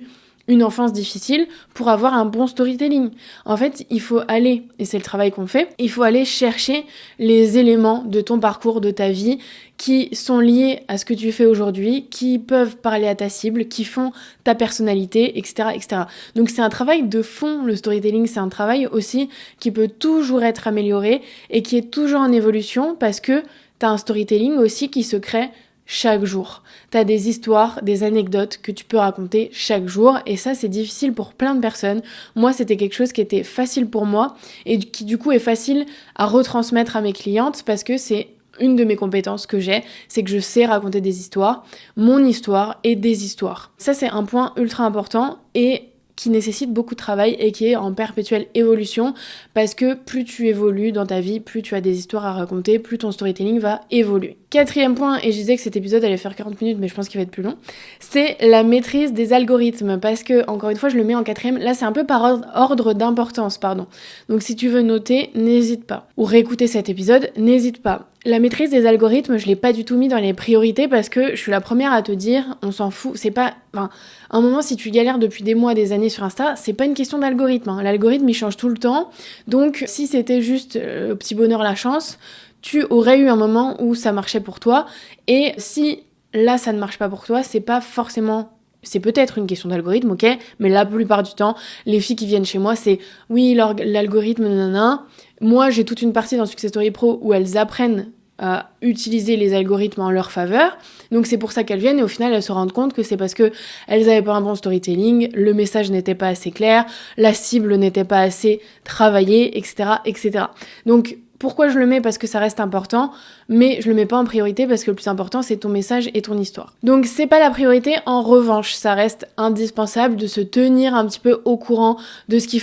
une enfance difficile pour avoir un bon storytelling. En fait, il faut aller, et c'est le travail qu'on fait, il faut aller chercher les éléments de ton parcours, de ta vie, qui sont liés à ce que tu fais aujourd'hui, qui peuvent parler à ta cible, qui font ta personnalité, etc., etc. Donc c'est un travail de fond, le storytelling, c'est un travail aussi qui peut toujours être amélioré et qui est toujours en évolution parce que t'as un storytelling aussi qui se crée chaque jour. T'as des histoires, des anecdotes que tu peux raconter chaque jour et ça c'est difficile pour plein de personnes. Moi c'était quelque chose qui était facile pour moi et qui du coup est facile à retransmettre à mes clientes parce que c'est une de mes compétences que j'ai, c'est que je sais raconter des histoires, mon histoire et des histoires. Ça c'est un point ultra important et qui nécessite beaucoup de travail et qui est en perpétuelle évolution parce que plus tu évolues dans ta vie, plus tu as des histoires à raconter, plus ton storytelling va évoluer. 4e point, et je disais que cet épisode allait faire 40 minutes mais je pense qu'il va être plus long, c'est la maîtrise des algorithmes parce que, encore une fois, je le mets en 4e, là c'est un peu par ordre d'importance, pardon. Donc si tu veux noter, n'hésite pas. Ou réécouter cet épisode, n'hésite pas. La maîtrise des algorithmes, je l'ai pas du tout mis dans les priorités parce que je suis la première à te dire, on s'en fout, c'est pas... Enfin, un moment, si tu galères depuis des mois, des années sur Insta, c'est pas une question d'algorithme, hein. L'algorithme, il change tout le temps. Donc, si c'était juste au petit bonheur, la chance, tu aurais eu un moment où ça marchait pour toi. Et si là, ça ne marche pas pour toi, c'est pas forcément... C'est peut-être une question d'algorithme, ok, mais la plupart du temps, les filles qui viennent chez moi, c'est oui, l'algorithme, nanana. Moi, j'ai toute une partie dans Success Story Pro où elles apprennent à utiliser les algorithmes en leur faveur. Donc c'est pour ça qu'elles viennent et au final, elles se rendent compte que c'est parce que elles avaient pas un bon storytelling, le message n'était pas assez clair, la cible n'était pas assez travaillée, etc., etc. Donc pourquoi je le mets? Parce que ça reste important, mais je le mets pas en priorité parce que le plus important, c'est ton message et ton histoire. Donc c'est pas la priorité, en revanche, ça reste indispensable de se tenir un petit peu au courant de ce qui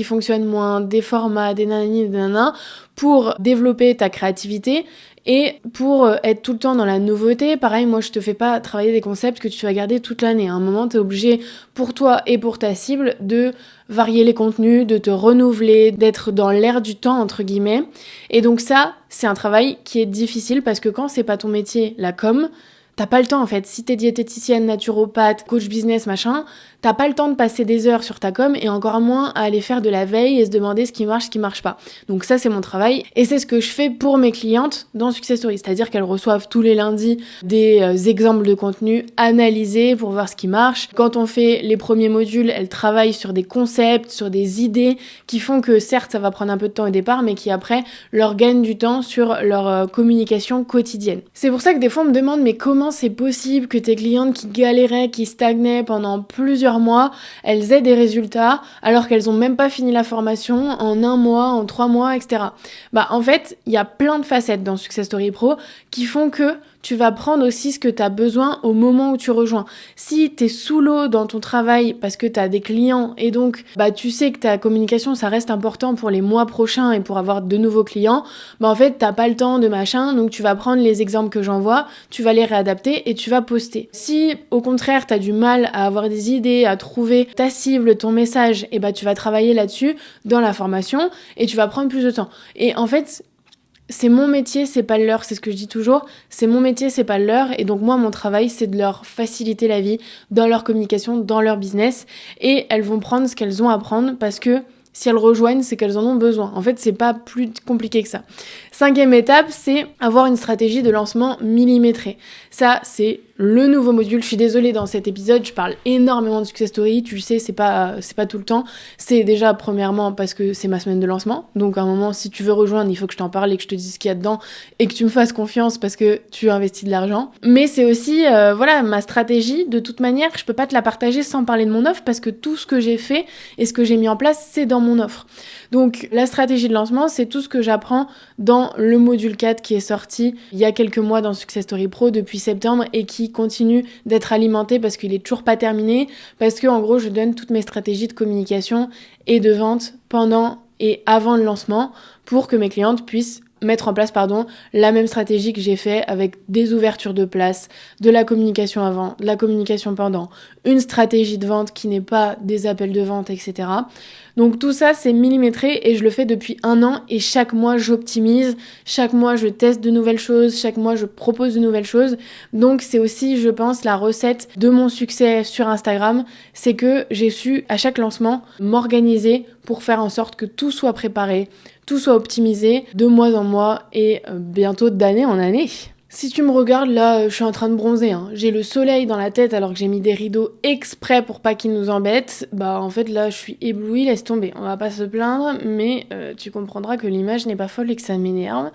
fonctionne moins, des formats, des nanani, des nanas, pour développer ta créativité et pour être tout le temps dans la nouveauté. Pareil, moi je te fais pas travailler des concepts que tu vas garder toute l'année. À un moment, t'es obligé, pour toi et pour ta cible, de varier les contenus, de te renouveler, d'être dans l'air du temps, entre guillemets. Et donc ça, c'est un travail qui est difficile parce que quand c'est pas ton métier, la com, t'as pas le temps en fait. Si t'es diététicienne, naturopathe, coach business, machin, t'as pas le temps de passer des heures sur ta com et encore moins à aller faire de la veille et se demander ce qui marche pas. Donc ça, c'est mon travail et c'est ce que je fais pour mes clientes dans Success Story. C'est-à-dire qu'elles reçoivent tous les lundis des exemples de contenu analysés pour voir ce qui marche. Quand on fait les premiers modules, elles travaillent sur des concepts, sur des idées qui font que certes, ça va prendre un peu de temps au départ, mais qui après leur gagnent du temps sur leur communication quotidienne. C'est pour ça que des fois, on me demande mais comment c'est possible que tes clientes qui galéraient, qui stagnaient pendant plusieurs mois, elles aient des résultats alors qu'elles ont même pas fini la formation en 1 mois, en 3 mois, etc. En fait, il y a plein de facettes dans Success Story Pro qui font que tu vas prendre aussi ce que tu as besoin au moment où tu rejoins. Si tu es sous l'eau dans ton travail parce que tu as des clients et donc tu sais que ta communication ça reste important pour les mois prochains et pour avoir de nouveaux clients, en fait t'as pas le temps de machin, donc tu vas prendre les exemples que j'envoie, tu vas les réadapter et tu vas poster. Si au contraire tu as du mal à avoir des idées, à trouver ta cible, ton message, et tu vas travailler là-dessus dans la formation et tu vas prendre plus de temps. Et en fait, c'est mon métier, c'est pas le leur, c'est ce que je dis toujours, c'est mon métier, c'est pas le leur, et donc moi mon travail c'est de leur faciliter la vie dans leur communication, dans leur business, et elles vont prendre ce qu'elles ont à prendre parce que si elles rejoignent, c'est qu'elles en ont besoin. En fait, c'est pas plus compliqué que ça. 5e étape, c'est avoir une stratégie de lancement millimétrée. Ça, c'est le nouveau module. Je suis désolée, dans cet épisode, je parle énormément de Success Story. Tu le sais, c'est pas tout le temps. C'est déjà, premièrement, parce que c'est ma semaine de lancement. Donc, à un moment, si tu veux rejoindre, il faut que je t'en parle et que je te dise ce qu'il y a dedans et que tu me fasses confiance parce que tu investis de l'argent. Mais c'est aussi, ma stratégie. De toute manière, je peux pas te la partager sans parler de mon offre parce que tout ce que j'ai fait et ce que j'ai mis en place, c'est dans mon offre. Donc, la stratégie de lancement, c'est tout ce que j'apprends dans le module 4 qui est sorti il y a quelques mois dans Success Story Pro depuis septembre et qui continue d'être alimenté parce qu'il est toujours pas terminé, parce que en gros, je donne toutes mes stratégies de communication et de vente pendant et avant le lancement pour que mes clientes puissent mettre en place la même stratégie que j'ai fait avec des ouvertures de place, de la communication avant, de la communication pendant, une stratégie de vente qui n'est pas des appels de vente, etc. Donc tout ça, c'est millimétré et je le fais depuis 1 an et chaque mois, j'optimise, chaque mois, je teste de nouvelles choses, chaque mois, je propose de nouvelles choses. Donc c'est aussi, je pense, la recette de mon succès sur Instagram, c'est que j'ai su, à chaque lancement, m'organiser pour faire en sorte que tout soit préparé, tout soit optimisé de mois en mois et bientôt d'année en année. Si tu me regardes, là, je suis en train de bronzer, hein. J'ai le soleil dans la tête alors que j'ai mis des rideaux exprès pour pas qu'ils nous embêtent. En fait, là, je suis éblouie, laisse tomber. On va pas se plaindre, mais tu comprendras que l'image n'est pas folle et que ça m'énerve.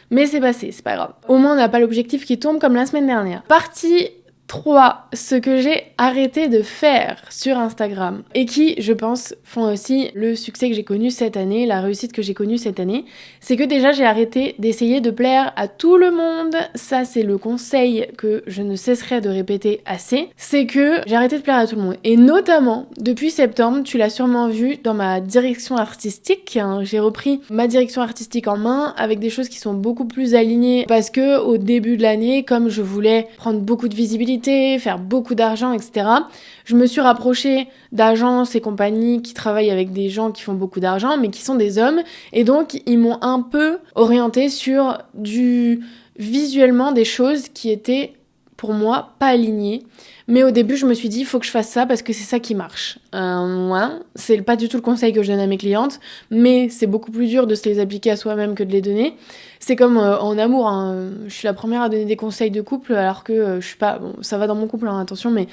Mais c'est passé, c'est pas grave. Au moins, on n'a pas l'objectif qui tombe comme la semaine dernière. Partie 3, ce que j'ai arrêté de faire sur Instagram et qui, je pense, font aussi le succès que j'ai connu cette année, la réussite que j'ai connue cette année, c'est que déjà j'ai arrêté d'essayer de plaire à tout le monde. Ça, c'est le conseil que je ne cesserai de répéter assez, c'est que j'ai arrêté de plaire à tout le monde. Et notamment, depuis septembre, tu l'as sûrement vu dans ma direction artistique, hein, j'ai repris ma direction artistique en main avec des choses qui sont beaucoup plus alignées parce que au début de l'année, comme je voulais prendre beaucoup de visibilité, visibilité, faire beaucoup d'argent, etc., je me suis rapprochée d'agences et compagnies qui travaillent avec des gens qui font beaucoup d'argent, mais qui sont des hommes. Et donc, ils m'ont un peu orientée sur visuellement des choses qui étaient, pour moi, pas alignées. Mais au début, je me suis dit, il faut que je fasse ça parce que c'est ça qui marche. Ouais, c'est pas du tout le conseil que je donne à mes clientes, mais c'est beaucoup plus dur de se les appliquer à soi-même que de les donner. C'est comme en amour, hein. Je suis la première à donner des conseils de couple, alors que je suis pas... Bon, ça va dans mon couple, hein, attention, mais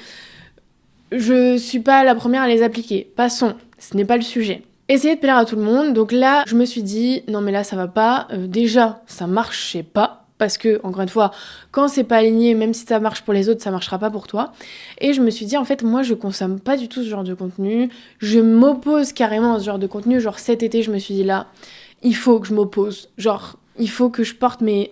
je suis pas la première à les appliquer. Passons, ce n'est pas le sujet. Essayer de plaire à tout le monde, donc là, je me suis dit, non mais là, ça va pas. Déjà, ça marchait pas. Parce que, encore une fois, quand c'est pas aligné, même si ça marche pour les autres, ça marchera pas pour toi. Et je me suis dit, en fait, moi, je consomme pas du tout ce genre de contenu. Je m'oppose carrément à ce genre de contenu. Genre, cet été, je me suis dit, là, il faut que je m'oppose. Genre, il faut que je porte mes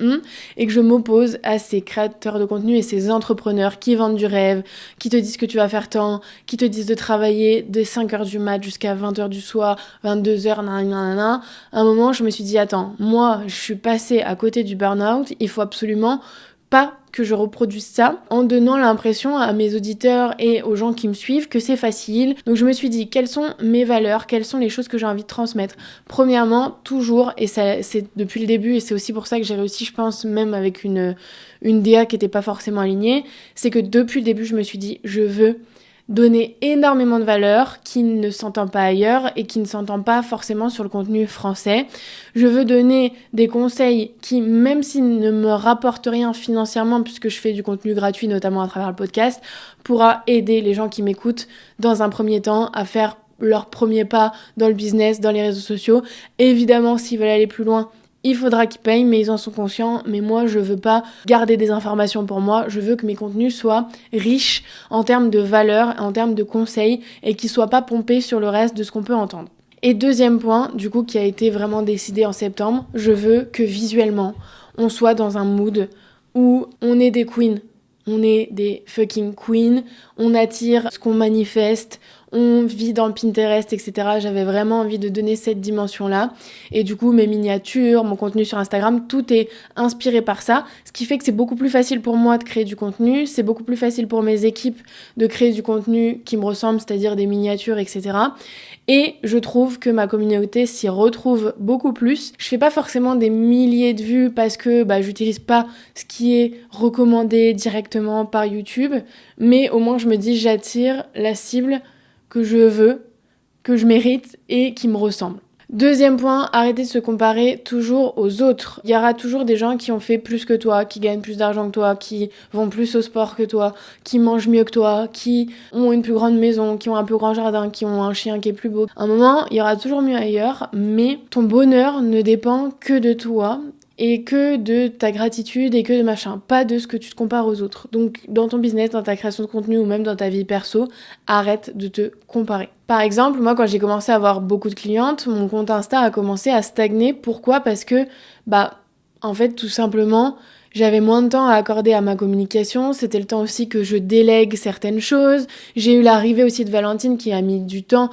et que je m'oppose à ces créateurs de contenu et ces entrepreneurs qui vendent du rêve, qui te disent que tu vas faire tant, qui te disent de travailler de 5h du mat jusqu'à 20h du soir, 22h, nanana. À un moment, je me suis dit, attends, moi, je suis passée à côté du burn-out, il faut absolument pas que je reproduise ça en donnant l'impression à mes auditeurs et aux gens qui me suivent que c'est facile. Donc je me suis dit, quelles sont mes valeurs, quelles sont les choses que j'ai envie de transmettre. Premièrement, toujours, et ça, c'est depuis le début, et c'est aussi pour ça que j'ai réussi, je pense, même avec une DA qui n'était pas forcément alignée, c'est que depuis le début, je me suis dit, je veux donner énormément de valeur qui ne s'entend pas ailleurs et qui ne s'entend pas forcément sur le contenu français. Je veux donner des conseils qui, même s'ils ne me rapportent rien financièrement, puisque je fais du contenu gratuit, notamment à travers le podcast, pourra aider les gens qui m'écoutent dans un premier temps à faire leur premier pas dans le business, dans les réseaux sociaux. Évidemment, s'ils veulent aller plus loin, il faudra qu'ils payent, mais ils en sont conscients. Mais moi, je veux pas garder des informations pour moi. Je veux que mes contenus soient riches en termes de valeur, en termes de conseils, et qu'ils soient pas pompés sur le reste de ce qu'on peut entendre. Et deuxième point, du coup, qui a été vraiment décidé en septembre, je veux que visuellement, on soit dans un mood où on est des queens. On est des fucking queens, on attire ce qu'on manifeste, on vit dans Pinterest, etc. J'avais vraiment envie de donner cette dimension-là. Et du coup, mes miniatures, mon contenu sur Instagram, tout est inspiré par ça. Ce qui fait que c'est beaucoup plus facile pour moi de créer du contenu. C'est beaucoup plus facile pour mes équipes de créer du contenu qui me ressemble, c'est-à-dire des miniatures, etc. Et je trouve que ma communauté s'y retrouve beaucoup plus. Je fais pas forcément des milliers de vues parce que j'utilise pas ce qui est recommandé directement par YouTube. Mais au moins, je me dis, j'attire la cible que je veux, que je mérite et qui me ressemble. Deuxième point, arrêtez de se comparer toujours aux autres. Il y aura toujours des gens qui ont fait plus que toi, qui gagnent plus d'argent que toi, qui vont plus au sport que toi, qui mangent mieux que toi, qui ont une plus grande maison, qui ont un plus grand jardin, qui ont un chien qui est plus beau. À un moment, il y aura toujours mieux ailleurs, mais ton bonheur ne dépend que de toi et que de ta gratitude et que de machin, pas de ce que tu te compares aux autres. Donc dans ton business, dans ta création de contenu ou même dans ta vie perso, arrête de te comparer. Par exemple, moi quand j'ai commencé à avoir beaucoup de clientes, mon compte Insta a commencé à stagner. Pourquoi ? Parce que en fait tout simplement j'avais moins de temps à accorder à ma communication, c'était le temps aussi que je délègue certaines choses. J'ai eu l'arrivée aussi de Valentine qui a mis du temps,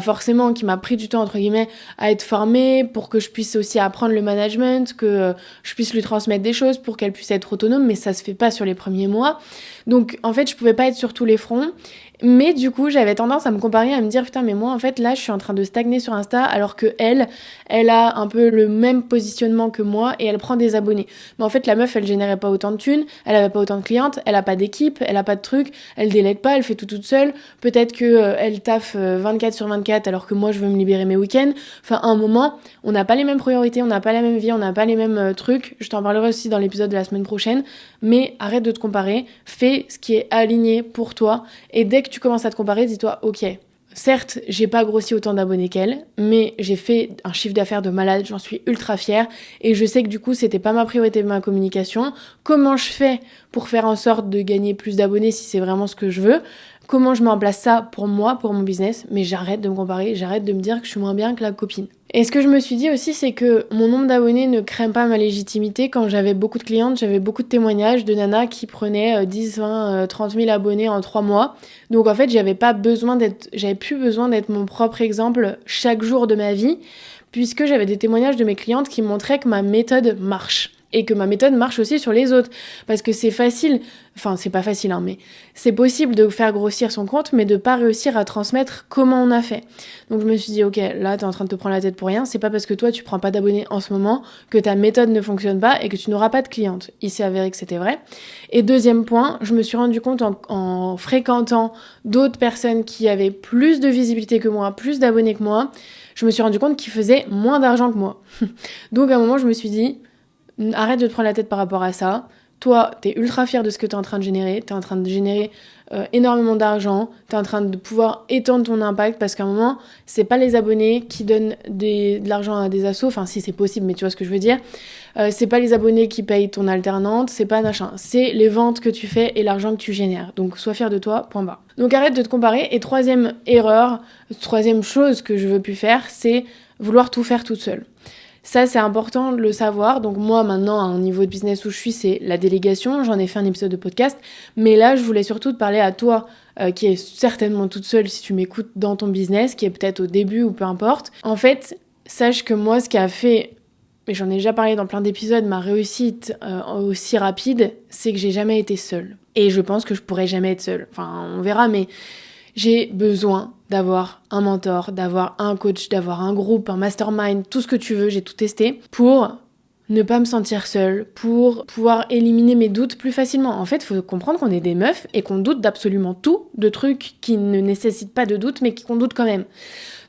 forcément, qui m'a pris du temps, entre guillemets, à être formée pour que je puisse aussi apprendre le management, que je puisse lui transmettre des choses pour qu'elle puisse être autonome, mais ça se fait pas sur les premiers mois. Donc, en fait, je pouvais pas être sur tous les fronts. Mais du coup, j'avais tendance à me comparer, à me dire putain mais moi en fait là je suis en train de stagner sur Insta alors que elle a un peu le même positionnement que moi et elle prend des abonnés. Mais en fait la meuf elle générait pas autant de thunes, elle avait pas autant de clientes, elle a pas d'équipe, elle a pas de trucs, elle délègue pas, elle fait tout toute seule. Peut-être que elle taffe 24/24 alors que moi je veux me libérer mes week-ends. Enfin à un moment, on n'a pas les mêmes priorités, on n'a pas la même vie, on n'a pas les mêmes trucs. Je t'en parlerai aussi dans l'épisode de la semaine prochaine. Mais arrête de te comparer, fais ce qui est aligné pour toi et dès que tu commences à te comparer, dis-toi, ok, certes, j'ai pas grossi autant d'abonnés qu'elle, mais j'ai fait un chiffre d'affaires de malade, j'en suis ultra fière, et je sais que du coup, c'était pas ma priorité de ma communication. Comment je fais pour faire en sorte de gagner plus d'abonnés si c'est vraiment ce que je veux ? Comment je mets en place ça pour moi, pour mon business ? Mais j'arrête de me comparer, j'arrête de me dire que je suis moins bien que la copine. Et ce que je me suis dit aussi, c'est que mon nombre d'abonnés ne crée pas ma légitimité. Quand j'avais beaucoup de clientes, j'avais beaucoup de témoignages de nanas qui prenaient 10, 20, 30 000 abonnés en 3 mois. Donc en fait, j'avais plus besoin d'être mon propre exemple chaque jour de ma vie, puisque j'avais des témoignages de mes clientes qui montraient que ma méthode marche. et que ma méthode marche aussi sur les autres. Parce que c'est facile, enfin c'est pas facile, mais c'est possible de faire grossir son compte, mais de pas réussir à transmettre comment on a fait. Donc je me suis dit, ok, là t'es en train de te prendre la tête pour rien, c'est pas parce que toi tu prends pas d'abonnés en ce moment que ta méthode ne fonctionne pas et que tu n'auras pas de clientes. Il s'est avéré que c'était vrai. Et deuxième point, je me suis rendu compte en fréquentant d'autres personnes qui avaient plus de visibilité que moi, plus d'abonnés que moi, je me suis rendu compte qu'ils faisaient moins d'argent que moi. Donc à un moment je me suis dit, arrête de te prendre la tête par rapport à ça. Toi, t'es ultra fier de ce que t'es en train de générer. T'es en train de générer énormément d'argent. T'es en train de pouvoir étendre ton impact parce qu'à un moment, c'est pas les abonnés qui donnent de l'argent à des assos. Enfin, si c'est possible, mais tu vois ce que je veux dire. C'est pas les abonnés qui payent ton alternante. C'est pas machin. C'est les ventes que tu fais et l'argent que tu génères. Donc, sois fier de toi, point barre. Donc, arrête de te comparer. Et troisième chose que je veux plus faire, c'est vouloir tout faire toute seule. Ça, c'est important de le savoir. Donc moi, maintenant, à un niveau de business où je suis, c'est la délégation. J'en ai fait un épisode de podcast. Mais là, je voulais surtout te parler à toi, qui est certainement toute seule si tu m'écoutes dans ton business, qui est peut-être au début ou peu importe. En fait, sache que moi, ce qui a fait, et j'en ai déjà parlé dans plein d'épisodes, ma réussite aussi rapide, c'est que j'ai jamais été seule. Et je pense que je pourrais jamais être seule. Enfin, on verra, mais j'ai besoin d'avoir un mentor, d'avoir un coach, d'avoir un groupe, un mastermind, tout ce que tu veux, j'ai tout testé pour ne pas me sentir seule, pour pouvoir éliminer mes doutes plus facilement. En fait, il faut comprendre qu'on est des meufs et qu'on doute d'absolument tout, de trucs qui ne nécessitent pas de doute mais qu'on doute quand même.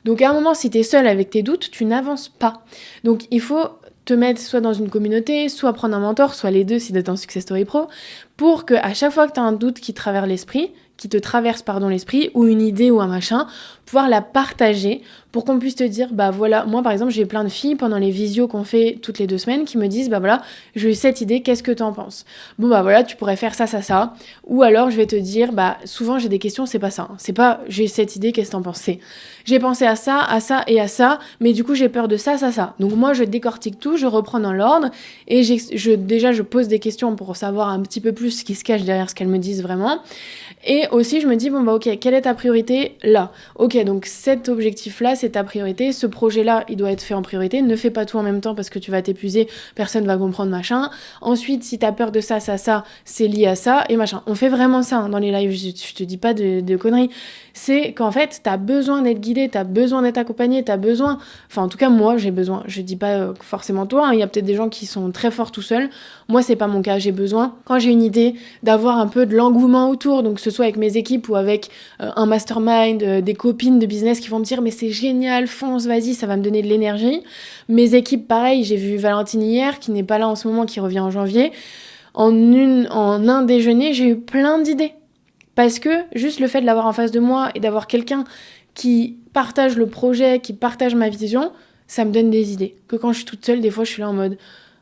Donc à un moment, si t'es seule avec tes doutes, tu n'avances pas. Donc il faut te mettre soit dans une communauté, soit prendre un mentor, soit les deux si t'es en Success Story Pro, pour que à chaque fois que t'as un doute qui te traverse l'esprit, ou une idée ou un machin, pouvoir la partager pour qu'on puisse te dire, bah voilà, moi par exemple j'ai plein de filles pendant les visios qu'on fait toutes les 2 semaines qui me disent, bah voilà, j'ai eu cette idée, qu'est-ce que t'en penses? Bon bah voilà, tu pourrais faire ça, ou alors je vais te dire, bah souvent j'ai des questions, c'est pas ça, c'est pas j'ai eu cette idée, qu'est-ce que t'en penses? C'est j'ai pensé à ça et à ça, mais du coup j'ai peur de ça. Donc moi je décortique tout, je reprends dans l'ordre et je pose des questions pour savoir un petit peu plus ce qui se cache derrière ce qu'elles me disent vraiment. Et aussi, je me dis, bon bah ok, quelle est ta priorité là? Ok, donc cet objectif-là, c'est ta priorité. Ce projet-là, il doit être fait en priorité. Ne fais pas tout en même temps parce que tu vas t'épuiser, personne va comprendre, machin. Ensuite, si t'as peur de ça, c'est lié à ça, et machin. On fait vraiment ça dans les lives, je te dis pas de conneries. C'est qu'en fait, t'as besoin d'être guidé, t'as besoin d'être accompagné, enfin en tout cas moi j'ai besoin, je dis pas forcément toi, il y a peut-être des gens qui sont très forts tout seuls, moi c'est pas mon cas, j'ai besoin, quand j'ai une idée, d'avoir un peu de l'engouement autour, donc que ce soit avec mes équipes ou avec un mastermind, des copines de business qui vont me dire mais c'est génial, fonce, vas-y, ça va me donner de l'énergie. Mes équipes pareil, j'ai vu Valentine hier, qui n'est pas là en ce moment, qui revient en janvier, en un déjeuner, j'ai eu plein d'idées. Parce que juste le fait de l'avoir en face de moi et d'avoir quelqu'un qui partage le projet, qui partage ma vision, ça me donne des idées. Que quand je suis toute seule, des fois je suis là en mode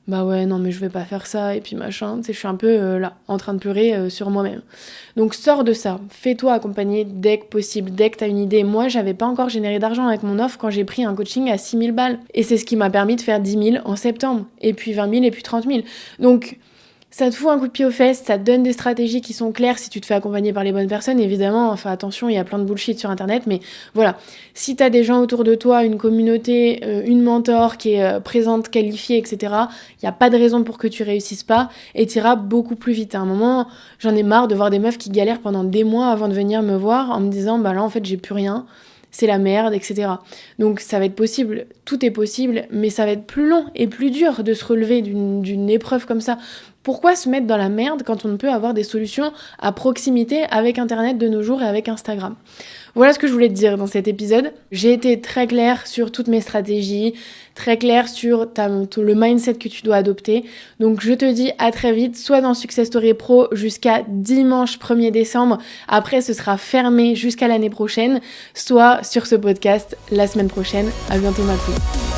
bah ouais non mais je vais pas faire ça et puis machin, tu sais, je suis un peu là, en train de pleurer sur moi-même. Donc sors de ça, fais-toi accompagner dès que possible, dès que t'as une idée. Moi j'avais pas encore généré d'argent avec mon offre quand j'ai pris un coaching à 6 000 balles. Et c'est ce qui m'a permis de faire 10 000 en septembre, et puis 20 000 et puis 30 000. Donc ça te fout un coup de pied aux fesses, ça te donne des stratégies qui sont claires si tu te fais accompagner par les bonnes personnes. Évidemment, enfin attention, il y a plein de bullshit sur internet, mais voilà. Si t'as des gens autour de toi, une communauté, une mentor qui est présente, qualifiée, etc., il n'y a pas de raison pour que tu réussisses pas et t'iras beaucoup plus vite. À un moment, j'en ai marre de voir des meufs qui galèrent pendant des mois avant de venir me voir en me disant bah là en fait j'ai plus rien, c'est la merde, etc. Donc ça va être possible, tout est possible, mais ça va être plus long et plus dur de se relever d'une épreuve comme ça. Pourquoi se mettre dans la merde quand on peut avoir des solutions à proximité avec Internet de nos jours et avec Instagram? Voilà ce que je voulais te dire dans cet épisode. J'ai été très claire sur toutes mes stratégies, très claire sur le mindset que tu dois adopter. Donc je te dis à très vite, soit dans Success Story Pro jusqu'à dimanche 1er décembre. Après, ce sera fermé jusqu'à l'année prochaine, soit sur ce podcast la semaine prochaine. À bientôt ma poule.